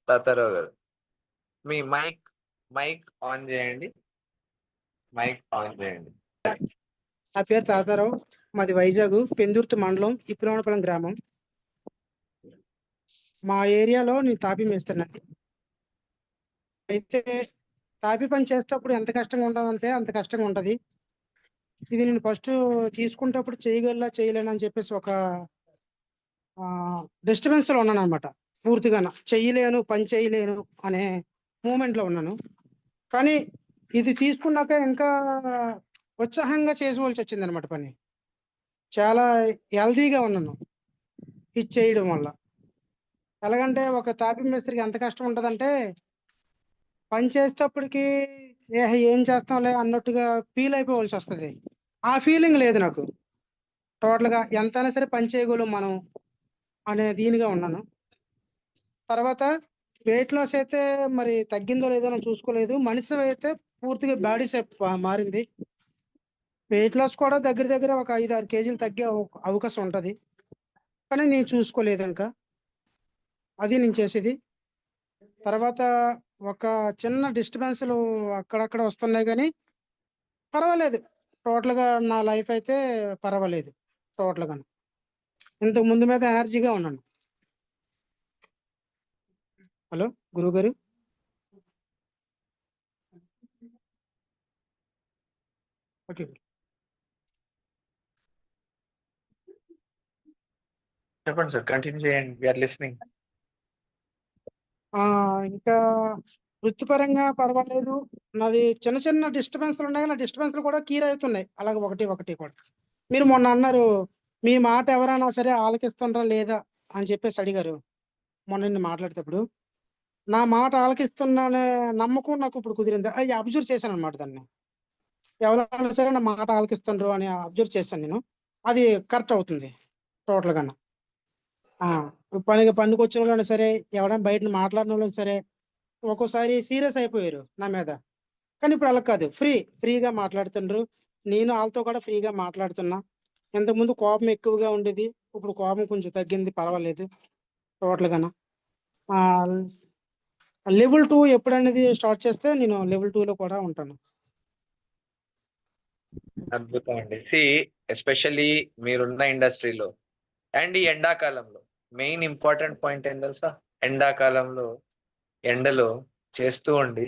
తాతారావు గారు, మీ mic mic on చేయండి. Mic on చేయండి. నా పేరు తాతారావు, మాది వైజాగ్ పెందుర్తి మండలం ఇప్పులవనపురం గ్రామం. మా ఏరియాలో నేను తాపీ మేస్తానండి. అయితే తాపీ పని చేసేటప్పుడు ఎంత కష్టంగా ఉంటుందంటే అంత కష్టంగా ఉంటుంది. ఇది నేను ఫస్ట్ తీసుకునేటప్పుడు చేయలేను అని చెప్పేసి ఒక డిస్టర్బెన్స్ లో ఉన్నాను అనమాట. పూర్తిగా చెయ్యలేను, పని చేయలేను అనే మూమెంట్ లో ఉన్నాను. కానీ ఇది తీసుకున్నాక ఇంకా ఉత్సాహంగా చేసుకోవాల్సి వచ్చింది అనమాట. పని చాలా హెల్దీగా ఉన్నాను ఇది చేయడం వల్ల. ఎలాగంటే ఒక తాపీ మేస్త్రికి ఎంత కష్టం ఉంటుందంటే పని చేసేటప్పటికి ఏం చేస్తాంలే అన్నట్టుగా ఫీల్ అయిపోవాల్సి వస్తుంది. ఆ ఫీలింగ్ లేదు నాకు. టోటల్గా ఎంతైనా సరే పని చేయగలం మనం అనే దీనిగా ఉన్నాను. తర్వాత వెయిట్ లాస్ అయితే మరి తగ్గిందో లేదో నేను చూసుకోలేదు. మనిషి అయితే పూర్తిగా బాడీ షేప్ మారింది. వెయిట్ లాస్ కూడా దగ్గర దగ్గర ఒక 5-6 కేజీలు తగ్గే అవకాశం ఉంటుంది. కానీ నేను చూసుకోలేదు ఇంకా. అది నేను చేసేది. తర్వాత ఒక చిన్న డిస్టర్బెన్స్లు అక్కడక్కడ వస్తున్నాయి కానీ పర్వాలేదు. టోటల్గా నా లైఫ్ అయితే పర్వాలేదు. టోటల్గా ఇంతకు ముందు మీద ఎనర్జీగా ఉన్నాను. హలో గురువు గారు. ఓకే, చెప్పండి సార్, కంటిన్యూ చేయండి. We are listening. ఇంకా వృత్తిపరంగా పర్వాలేదు. నాది చిన్న చిన్న డిస్టర్బెన్స్లు ఉన్నాయి. నా డిస్టర్బెన్స్లు కూడా క్లియర్ అవుతున్నాయి. అలాగే ఒకటి కూడా. మీరు మొన్న అన్నారు మీ మాట ఎవరైనా సరే ఆలకిస్తుండ్రా లేదా అని చెప్పేసి అడిగారు మొన్న నేను మాట్లాడేటప్పుడు. నా మాట ఆలకిస్తున్నానే నమ్మకం నాకు ఇప్పుడు కుదిరింది. అది అబ్జర్వ్ చేశాను అనమాట. దాన్ని ఎవరైనా సరే నా మాట ఆలకిస్తుండ్రు అని అబ్జర్వ్ చేశాను నేను. అది కరెక్ట్ అవుతుంది టోటల్గా. పనికి వచ్చిన వాళ్ళైనా సరే, ఎవరైనా బయట మాట్లాడిన వాళ్ళని సరే ఒక్కోసారి సీరియస్ అయిపోయారు నా మీద. కానీ ఇప్పుడు అలా కాదు, ఫ్రీగా మాట్లాడుతుండ్రు. నేను వాళ్ళతో కూడా ఫ్రీగా మాట్లాడుతున్నా. ఇంతకుముందు కోపం ఎక్కువగా ఉండేది, ఇప్పుడు కోపం కొంచెం తగ్గింది, పర్వాలేదు టోటల్గా. లెవెల్ 2 ఎప్పుడనేది స్టార్ట్ చేస్తే నేను లెవెల్ 2లో కూడా ఉంటాను. అద్భుతం అండి. ఎస్పెషల్లీ మీరున్న ఇండస్ట్రీలో అండ్ ఈ ఎండాకాలంలో మెయిన్ ఇంపార్టెంట్ పాయింట్ ఏం తెలుసా? ఎండాకాలంలో ఎండలో చేస్తూ ఉండి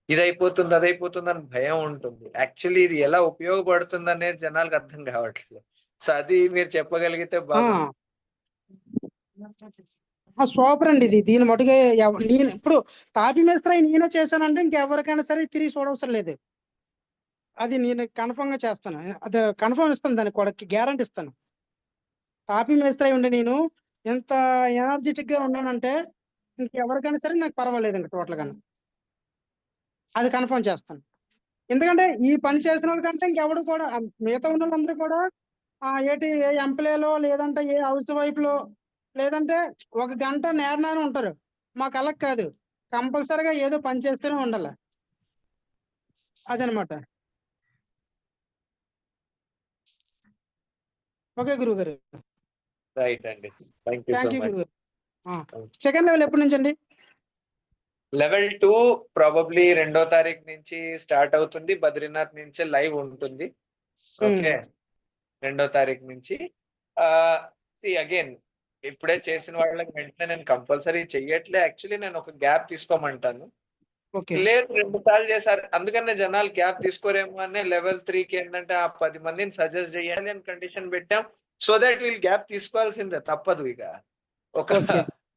ఇది అయిపోతుంది అది అయిపోతుంది అని భయం ఉంటుంది. యాక్చువల్లీ ఇది ఎలా ఉపయోగపడుతుంది అనేది జనాలకు అర్థం కావట్లేదు. సో అది మీరు చెప్పగలిగితే బాగుంది. సూపర్ అండి. దీని మటుగా నేను ఇప్పుడు తాపీ మేస్త్రి నేనే చేశానంటే ఇంకెవరికైనా సరే తిరిగి చూడవసరం లేదు. అది నేను కన్ఫర్మ్ గా చేస్తాను. అది కన్ఫర్మ్ ఇస్తాను, దానికి కూడా గ్యారంటీ ఇస్తాను. తాపీ మేస్త్రి ఉండి నేను ఎంత ఎనర్జెటిక్ గా ఉన్నానంటే ఇంకెవరికైనా సరే నాకు పర్వాలేదు ఇంకా టోటల్ గా. అది కన్ఫర్మ్ చేస్తాను. ఎందుకంటే ఈ పని చేసిన వాళ్ళకంటే ఇంకెవడు కూడా మిగతా ఉన్న వాళ్ళందరూ కూడా ఏ ఎంప్లాయీలో లేదంటే ఏ హౌస్ వైఫ్ లో లేదంటే ఒక గంట నేరనానే ఉంటారు. మాకు అలా కాదు, కంపల్సరీగా ఏదో పని చేస్తూనే ఉండాలి. అదనమాట. ఓకే గురువు గారు. రైట్ అండి, thank you so thank you much. గురువు గారు. సెకండ్ లెవెల్ ఎప్పటి నుంచి అండి? లెవెల్ 2 ప్రాబబ్లీ 2వ తారీఖు నుంచి స్టార్ట్ అవుతుంది. బద్రీనాథ్ నుంచి లైవ్ ఉంటుంది. ఓకే, 2వ తారీఖు నుంచి. అగైన్ ఇప్పుడే చేసిన వాళ్ళకి వెంటనే నేను కంపల్సరీ చెయ్యట్లే. యాక్చువల్లీ నేను ఒక గ్యాప్ తీసుకోమంటాను. లేదు 2 సార్లు చేశారు అందుకనే జనాలు గ్యాప్ తీసుకోరేమో అనే లెవెల్ 3కి ఏంటంటే ఆ 10 మందిని సజెస్ట్ చేయాలి అని కండిషన్ పెట్టాం. సో దట్ వీళ్ళు గ్యాప్ తీసుకోవాల్సిందే, తప్పదు. ఇక ఒక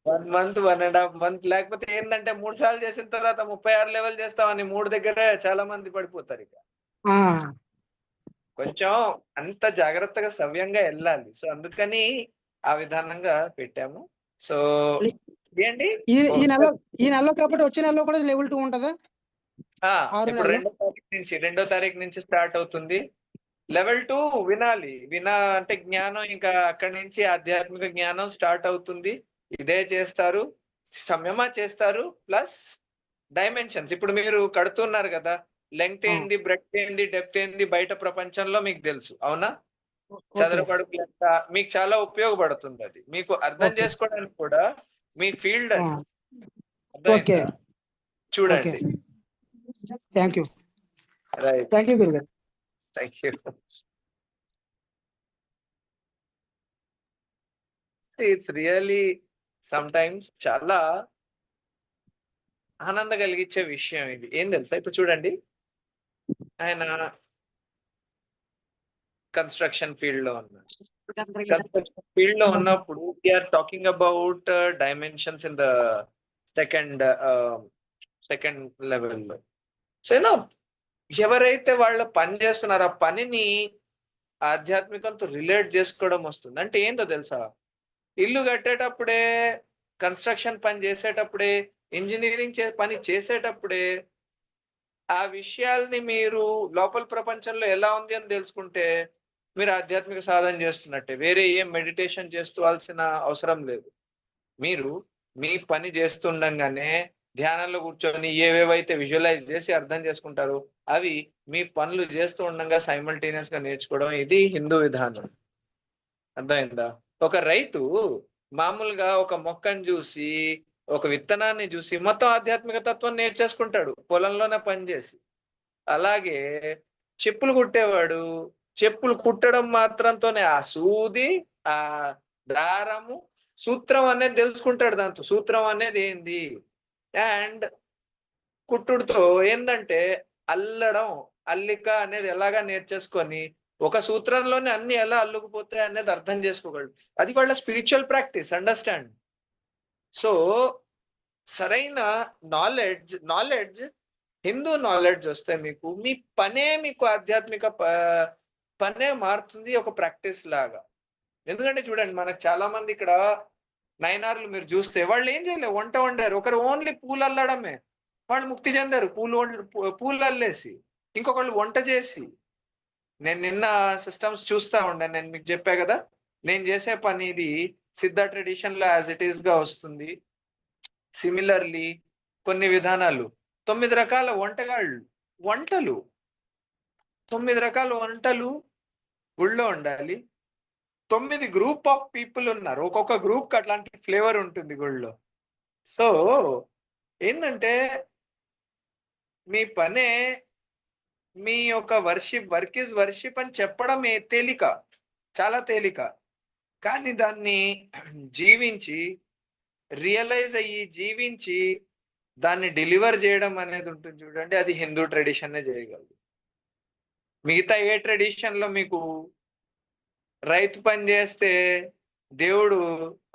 1 మంత్ 1.5 మంత్, లేకపోతే ఏంటంటే 3 సార్లు చేసిన తర్వాత 36 లెవెల్ చేస్తామని 3 దగ్గరే చాలా మంది పడిపోతారు. ఇక కొంచెం అంత జాగ్రత్తగా సవ్యంగా వెళ్ళాలి. సో అందుకని ఆ విధానంగా పెట్టాము. సో ఏంటి ఈ నెలలో కాబట్టి వచ్చే నెలలో కూడా లెవెల్ 2 ఉంటుందా? ఇప్పుడు 2వ తారీఖు నుంచి స్టార్ట్ అవుతుంది. లెవెల్ 2 వినాలి. అంటే జ్ఞానం ఇంకా అక్కడి నుంచి ఆధ్యాత్మిక జ్ఞానం స్టార్ట్ అవుతుంది. ఇదే చేస్తారు, సంయమ చేస్తారు, ప్లస్ డైమెన్షన్స్. ఇప్పుడు మీరు కడుతున్నారు కదా, లెంగ్త్ ఏంది, బ్రెడ్త్ ఏంది, డెప్త్ ఏంది బయట ప్రపంచంలో మీకు తెలుసు, అవునా? చదరపడుకు ఎంత మీకు చాలా ఉపయోగపడుతుంది. అది మీకు అర్థం చేసుకోవడానికి కూడా మీ ఫీల్డ్ అది. ఓకే. అర్థమైందా? చూడండి. Thank you. Right. Thank you గురుగారు. Thank you. It's really sometimes చాలా ఆనందం కలిగించే విషయం ఇది. ఏం తెలుసా? ఇప్పుడు చూడండి, ఆయన కన్‌స్ట్రక్షన్ ఫీల్డ్‌లో ఉన్నారు. కన్‌స్ట్రక్షన్ ఫీల్డ్‌లో ఉన్నప్పుడు we are talking about dimensions in the second second లెవెల్‌లో. సో, ఎవరైతే వాళ్ళ పని చేస్తున్నారో ఆ పనిని ఆధ్యాత్మికంతో రిలేట్ చేసుకోవడం వస్తుంది. అంటే ఏంటో తెలుసా? ఇల్లు కట్టేటప్పుడే, కన్‌స్ట్రక్షన్ పని చేసేటప్పుడే, ఇంజినీరింగ్ పని చేసేటప్పుడే ఆ విషయాల్ని మీరు లోపల ప్రపంచంలో ఎలా ఉంది అని తెలుసుకుంటే, మీరు ఆధ్యాత్మిక సాధన చేస్తున్నట్టే. వేరే ఏం మెడిటేషన్ చేసుకోవాల్సిన అవసరం లేదు. మీరు మీ పని చేస్తుండంగానే ధ్యానంలో కూర్చొని ఏవేవైతే విజువలైజ్ చేసి అర్థం చేసుకుంటారో, అవి మీ పనులు చేస్తూ ఉండంగా సైమల్టేనియస్‌గా నేర్చుకోవడం ఇది హిందూ విధానం. అర్థమైందా? ఒక రైతు మామూలుగా ఒక మొక్కని జూసి, ఒక విత్తనాన్ని జూసి మొత్తం ఆధ్యాత్మిక తత్వం నేర్చేసుకుంటాడు పొలంలోనే పని జేసి. అలాగే చెప్పులు కుట్టేవాడు, చెప్పులు కుట్టడం మాత్రంతోనే ఆ సూది, ఆ దారము, సూత్రం అనేది దెలుసుకుంటాడు దాంతో. సూత్రం అనేది ఏంది? అండ్ కుట్టుడుతో ఏందంటే అల్లడం, అల్లిక అనేది ఎలాగా నేర్చేసుకొని, ఒక సూత్రంలోనే అన్ని ఎలా అల్లుకుపోతాయి అనేది అర్థం చేసుకోగలడు. అది వాళ్ళ స్పిరిచ్యువల్ ప్రాక్టీస్. అండర్‌స్టాండ్. సో, సరైన నాలెడ్జ్ హిందూ నాలెడ్జ్ వస్తే మీకు మీ పనే మీకు ఆధ్యాత్మిక పనే మారుతుంది ఒక ప్రాక్టీస్ లాగా. ఎందుకంటే చూడండి, మనకు చాలా మంది ఇక్కడ నయనార్లు మీరు చూస్తే వాళ్ళు ఏం చేయలేదు, వంట వండారు. ఒకరు ఓన్లీ పూలు అల్లడమే. వాళ్ళు ముక్తి చెందారు. పూలు అల్లేసి. ఇంకొకళ్ళు వంట చేసి. నేను నిన్న సిస్టమ్స్ చూస్తా ఉండాను. నేను మీకు చెప్పా కదా! నేను చేసే పని ఇది సిద్ధ ట్రెడిషన్‌లో యాస్ ఇట్ ఈస్‌గా వస్తుంది. సిమిలర్‌లీ కొన్ని విధానాలు 9 రకాల వంటలు 9 రకాల వంటలు గుళ్ళో ఉండాలి. 9 గ్రూప్ ఆఫ్ పీపుల్ ఉన్నారు. ఒక్కొక్క గ్రూప్‌కి అట్లాంటి ఫ్లేవర్ ఉంటుంది గుళ్ళో. సో, ఏందంటే మీ పనే మీ యొక్క వర్క్ ఈస్ వర్షిప్ అని చెప్పడం తేలిక. చాలా తేలిక. కానీ దాన్ని జీవించి, రియలైజ్ అయ్యి, జీవించి దాన్ని డెలివర్ చేయడం అనేది ఉంటుంది చూడండి. అది హిందూ ట్రెడిషనే చేయగలదు. మిగతా ఏ ట్రెడిషన్‌లో మీకు రైతు పని చేస్తే దేవుడు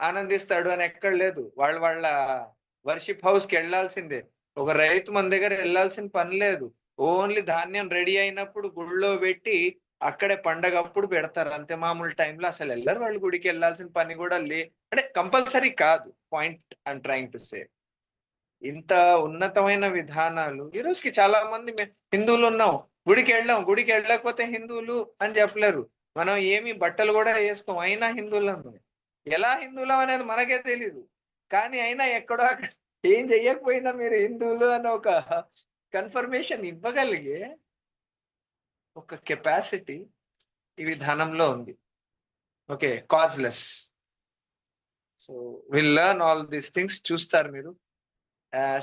ఆనందిస్తాడు అని ఎక్కడ లేదు. వాళ్ళ వర్షిప్ హౌస్‌కి ఎళ్ళాల్సిందే. ఒక రైతు మన దగ్గర ఎళ్ళాల్సిన పని లేదు. ఓన్లీ ధాన్యం రెడీ అయినప్పుడు గుడిలో పెట్టి అక్కడే పండగప్పుడు పెడతారు. అంతే. మామూలు టైంలో అసలెళ్ళరు వాళ్ళు గుడికి. ఎళ్ళాల్సిన పని కూడా అంటే కంపల్సరీ కాదు. Point I'm trying to say. ఇంత ఉన్నతమైన విధానాలు ఈ రోజుకి చాలా మంది హిందువులున్నాం. గుడికి వెళ్ళకపోతే హిందువులు అని చెప్పలేరు. మనం ఏమి బట్టలు కూడా వేసుకోం. అయినా హిందువులం. ఎలా హిందువులం అనేది మనకే తెలీదు. కానీ అయినా ఎక్కడో అక్కడ ఏం చెయ్యకపోయినా మీరు హిందువులు అని ఒక కన్ఫర్మేషన్ ఇవ్వగలిగే ఒక కెపాసిటీ ఈ విధానంలో ఉంది. ఓకే. కాజ్‌లెస్. So, will learn all these things. చూస్తారు మీరు.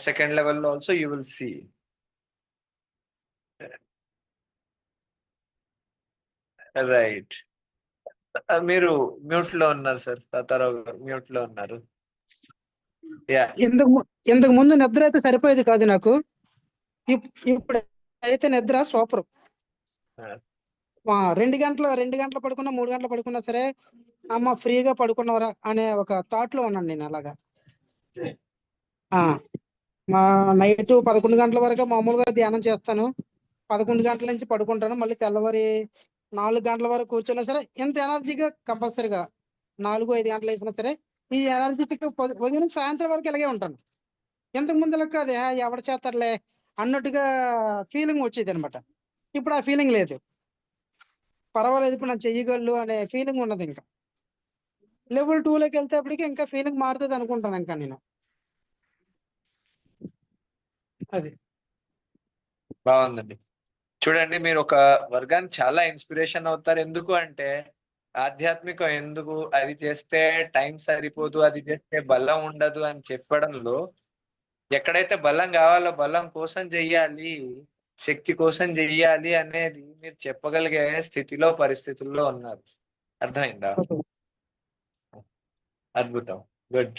సెకండ్ లెవెల్‌లో also you will see. Right. మీరు మ్యూట్‌లో ఉన్నారు సార్. తాతారావు గారు మ్యూట్‌లో ఉన్నారు. యాహ్! ఇంతకు ముందు నిద్ర అయితే సరిపోయేది కాదు నాకు. ఇప్పుడు అయితే నిద్ర సూపర్. ఆ! 2 గంటలు పడుకున్నా, 3 గంటలు పడుకున్నా సరే, అమ్మ ఫ్రీగా పడుకున్నావురా అనే ఒక థాట్‌లో ఉన్నాను నేను అలాగా. ఆ! మా నైట్ 11 గంటల వరకు మామూలుగా ధ్యానం చేస్తాను. 11 గంటల నుంచి పడుకుంటాను. మళ్ళీ తెల్లవారి 4 గంటల వరకు కూర్చున్నా సరే, ఇంత ఎనర్జీగా కంపల్సరీగా 4, 5 గంటలు వేసినా సరే, ఈ ఎనర్జిటిక్ ఉదయం నుంచి సాయంత్రం వరకు ఇలాగే ఉంటాను. ఇంతకు ముందు లెక్క అదే ఎవడు చేస్తారులే అన్నట్టుగా ఫీలింగ్ వచ్చేదనమాట. ఇప్పుడు ఆ ఫీలింగ్ లేదు. పర్వాలేదు, ఇప్పుడు నేను చెయ్యగలను అనే ఫీలింగ్ ఉన్నది ఇంకా. లెవెల్ 2లోకి వెళ్తేప్పటికి ఇంకా ఫీలింగ్ మారుతుంది అనుకుంటాను ఇంకా నేను. అది. బావుందండి. చూడండి, మీరు ఒక వర్గానికి చాలా ఇన్‌స్పిరేషన్ అవుతారు. ఎందుకు అంటే ఆధ్యాత్మికం ఎందుకు, అది చేస్తే టైం సరిపోదు, అది చేస్తే బలం ఉండదు అని చెప్పడంలో ఎక్కడైతే బలం కావాలో బలం కోసం చెయ్యాలి, శక్తి కోసం చెయ్యాలి అనేది మీరు చెప్పగలిగే స్థితిలో పరిస్థితుల్లో ఉన్నారు. అర్థమైందా? ఓకే. అద్భుతం. గుడ్.